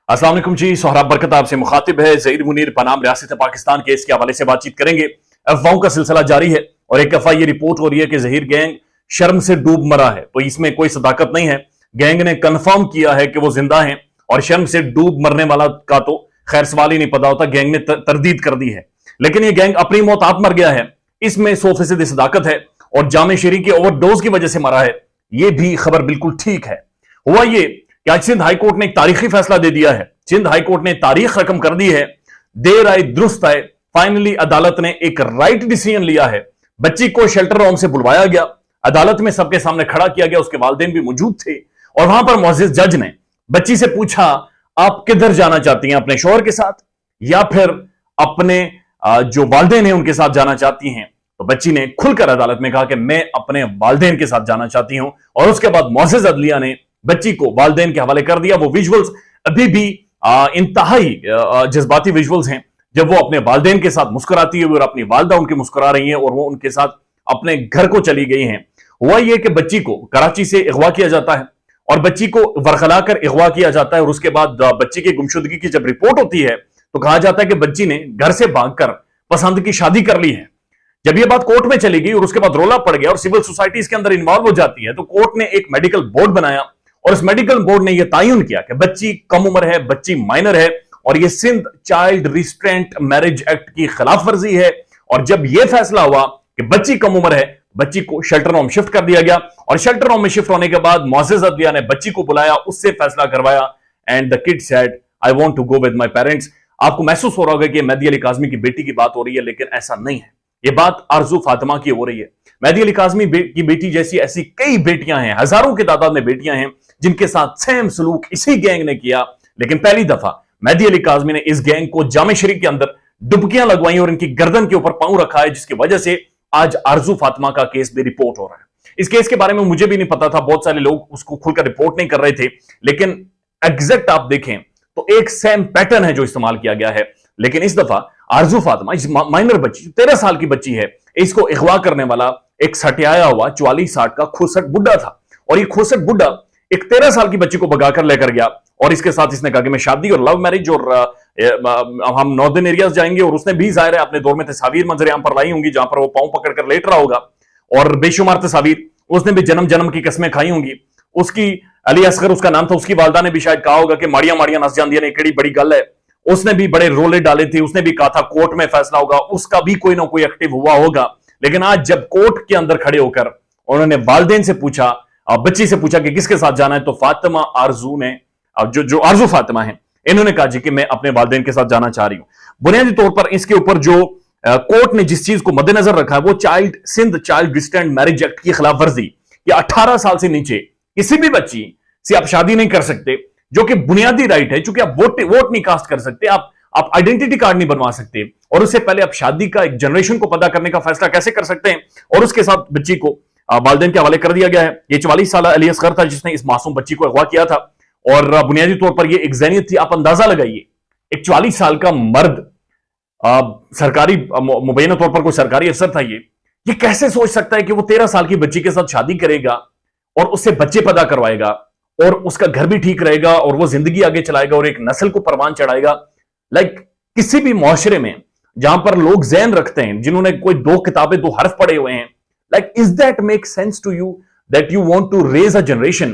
अस्सलाम वालेकुम जी, सोहराब बरकत आपसे मुखातिब है। ज़हीर मुनीर बनाम रियासत पाकिस्तान केस के हवाले से बातचीत करेंगे। अफवाहों का सिलसिला जारी है और एक दफा ये रिपोर्ट हो रही है कि ज़हीर गैंग शर्म से डूब मरा है, तो इसमें कोई सदाकत नहीं है। गैंग ने कंफर्म किया है कि वो जिंदा हैं और शर्म से डूब मरने वाला का तो खैर सवाल ही नहीं पता होता। गैंग ने तरदीद कर दी है, लेकिन ये गैंग अपनी मौत आप मर गया है, इसमें 100% सदाकत है और जामे शरीक की ओवरडोज की वजह से मरा है, ये भी खबर बिल्कुल ठीक है। हुआ ये कि आज सिंध हाईकोर्ट ने एक तारीखी फैसला दे दिया है। सिंध हाईकोर्ट ने तारीख रकम कर दी है। देर आए दुरुस्त आए, फाइनली अदालत ने एक राइट डिसीजन लिया है। बच्ची को शेल्टर होम से बुलवाया गया, अदालत में सबके सामने खड़ा किया गया, उसके वालिदैन भी मौजूद थे और वहां पर मुअज़्ज़िज़ जज ने बच्ची से पूछा, आप किधर जाना चाहती हैं, अपने शौहर के साथ या फिर अपने जो वालिदैन हैं उनके साथ जाना चाहती हैं? तो बच्ची ने खुलकर अदालत में कहा कि मैं अपने वालिदैन के साथ जाना चाहती हूं और उसके बाद मुअज़्ज़िज़ अदलिया ने बच्ची को वालिदैन के हवाले कर दिया। वो विजुअल्स अभी भी इंतहाई जज्बाती विजुअल्स हैं, जब वो अपने वालिदैन के साथ मुस्कुराती है और अपनी वालदा उनकी मुस्कुरा रही हैं और वो उनके साथ अपने घर को चली गई हैं। हुआ ये कि बच्ची को कराची से अगवा किया जाता है और बच्ची को वरखला कर अगवा किया जाता है और उसके बाद बच्ची की गुमशुदगी की जब रिपोर्ट होती है तो कहा जाता है कि बच्ची ने घर से भागकर पसंद की शादी कर ली है। जब ये बात कोर्ट में चली गई और उसके बाद रोला पड़ गया और सिविल सोसाइटी इसके अंदर इन्वॉल्व हो जाती है, तो कोर्ट ने एक मेडिकल बोर्ड बनाया और इस मेडिकल बोर्ड ने यह तयन किया कि बच्ची कम उम्र है, बच्ची माइनर है और यह Sindh child restraint marriage act की खिलाफ वर्जी है। और जब यह फैसला हुआ कि बच्ची कम उम्र है, बच्ची को शेल्टर होम शिफ्ट कर दिया गया और शेल्टर होम में शिफ्ट होने के बाद मुअज़्ज़िज़ अदलिया ने बच्ची को बुलाया, उससे फैसला करवाया and the kid said I want to go with my parents. आपको महसूस हो रहा होगा कि मेहदी अली काज़मी की बेटी की बात हो रही है, लेकिन ऐसा नहीं है। यह बात आरजू फातिमा की हो रही है। मेहदी अली काज़मी की बेटी जैसी ऐसी कई बेटियां हैं, हजारों की तादाद में बेटियां हैं जिनके साथ सेम सलूक इसी गैंग ने किया, लेकिन पहली दफा मेहदी अली काज़मी ने इस गैंग को जामे शरीक के अंदर डुबकियां लगवाई और इनकी गर्दन के ऊपर पांव रखा है, जिसकी वजह से आज आरजू फातिमा का केस भी रिपोर्ट हो रहा है। इस केस के बारे में मुझे भी नहीं पता था, बहुत सारे लोग उसको खुलकर रिपोर्ट नहीं कर रहे थे, लेकिन एग्जैक्ट आप देखें तो एक सेम पैटर्न है जो इस्तेमाल किया गया है। लेकिन इस दफा आरजू फातिमा, इस माइनर बच्ची 13 साल की बच्ची है, इसको अगवा करने वाला एक सटियाया हुआ 44-60 का खोसट बुड्ढा था और ये खोसट बुड्ढा एक 13 साल की बच्ची को भगाकर लेकर गया और इसके साथ इसने कहा कि मैं शादी और लव मैरिज और हम नॉर्दर्न एरियाज जाएंगे। और उसने भी जाहिर है अपने दौर में तस्वीर मंजर आम पर लाई होंगी जहां पर वो पांव पकड़कर लेट रहा होगा और बेशुमार तस्वीर उसने भी जन्म जन्म की कस्में खाई होंगी। उसकी अली असगर उसका नाम था, उसकी वालदा ने भी शायद कहा होगा कि माड़िया माड़िया नस जांदियां ने केड़ी बड़ी गल है। उसने भी बड़े रोले डाले थे, उसने भी कहा था कोर्ट में फैसला होगा, उसका भी कोई ना कोई एक्टिव हुआ होगा। लेकिन आज जब कोर्ट के अंदर खड़े होकर उन्होंने वालिदैन से पूछा, बच्ची से पूछा कि किसके साथ जाना है, तो फातिमा आरजू ने जो आरजू फातिमा है, इन्होंने कहा जी कि मैं अपने वालिदैन के साथ जाना चाह रही हूं। बुनियादी तौर पर इसके ऊपर जो कोर्ट ने जिस चीज को मद्देनजर रखा है वो Sindh child restraint marriage act की खिलाफ वर्जी कि 18 साल से नीचे किसी भी बच्ची से आप शादी नहीं कर सकते, जो कि बुनियादी राइट है। चूंकि आप वोट नहीं कास्ट कर सकते, आप आइडेंटिटी कार्ड नहीं बनवा सकते और उससे पहले आप शादी का एक जनरेशन को पता करने का फैसला कैसे कर सकते हैं। और उसके साथ बच्ची को वालिदैन के हवाले कर दिया गया है। ये 44 साल अली असगर था जिसने इस मासूम बच्ची को अगवा किया था और बुनियादी तौर पर यह एक ज़हनियत थी। आप अंदाजा लगाइए, एक 44 साल का मर्द, सरकारी मुबैना तौर पर कोई सरकारी अफसर था, ये कैसे सोच सकता है कि वो 13 साल की बच्ची के साथ शादी करेगा और उससे बच्चे पैदा करवाएगा और उसका घर भी ठीक रहेगा और वो जिंदगी आगे चलाएगा और एक नस्ल को परवान चढ़ाएगा। किसी भी मुआशरे में जहां पर लोग ज़हन रखते हैं, जिन्होंने कोई 2 किताबें 2 हर्फ पढ़े हुए हैं, is that make sense to you that you want to raise a generation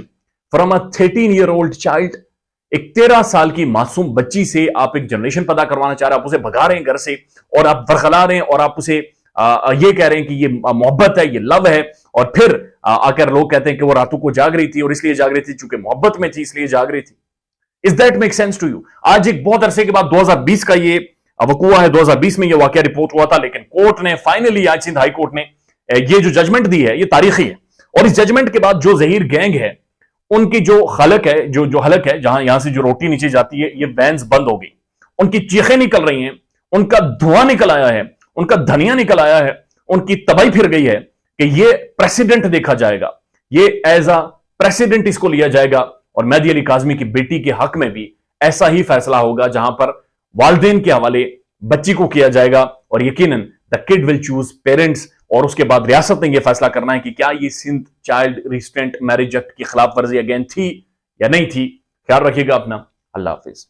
from a 13-year-old child? एक 13 साल की मासूम बच्ची से आप एक जनरेशन पैदा करवाना चाह रहे हैं, आप उसे भगा रहे हैं घर से और आप बरखला रहे हैं और आप उसे ये कह रहे हैं कि ये मोहब्बत है, ये लव है। और फिर आकर लोग कहते हैं कि वो रातों को जाग रही थी और इसलिए जाग रही थी चूंकि मोहब्बत में थी इसलिए जाग रही थी। Is that make sense to you? आज एक बहुत अरसे के बाद 2020 का ये वकूआ है, 2020 में ये वाकया रिपोर्ट हुआ था, लेकिन कोर्ट ने फाइनली आज सिंध हाई कोर्ट ने ये जो जजमेंट दी है ये तारीखी है। और इस जजमेंट के बाद जो ज़हीर गैंग है उनकी जो हलक है, जो हलक है, जहां यहां से जो रोटी नीचे जाती है, ये वैन्स बंद हो गई, उनकी चीखें निकल रही हैं, उनका धुआं निकल आया है, उनका धनिया निकल आया है, उनकी तबाही फिर गई है कि ये प्रेसिडेंट देखा जाएगा, ये एज अ प्रेसिडेंट इसको लिया जाएगा। और मेहदी अली काज़मी की बेटी के हक में भी ऐसा ही फैसला होगा जहां पर वालिदैन के हवाले बच्ची को किया जाएगा और यकीनन the kid will choose parents. और उसके बाद रियासत ने यह फैसला करना है कि क्या ये Sindh child restraint marriage act की खिलाफ वर्जी अगेन थी या नहीं थी। ख्याल रखिएगा अपना। अल्लाह हाफिज।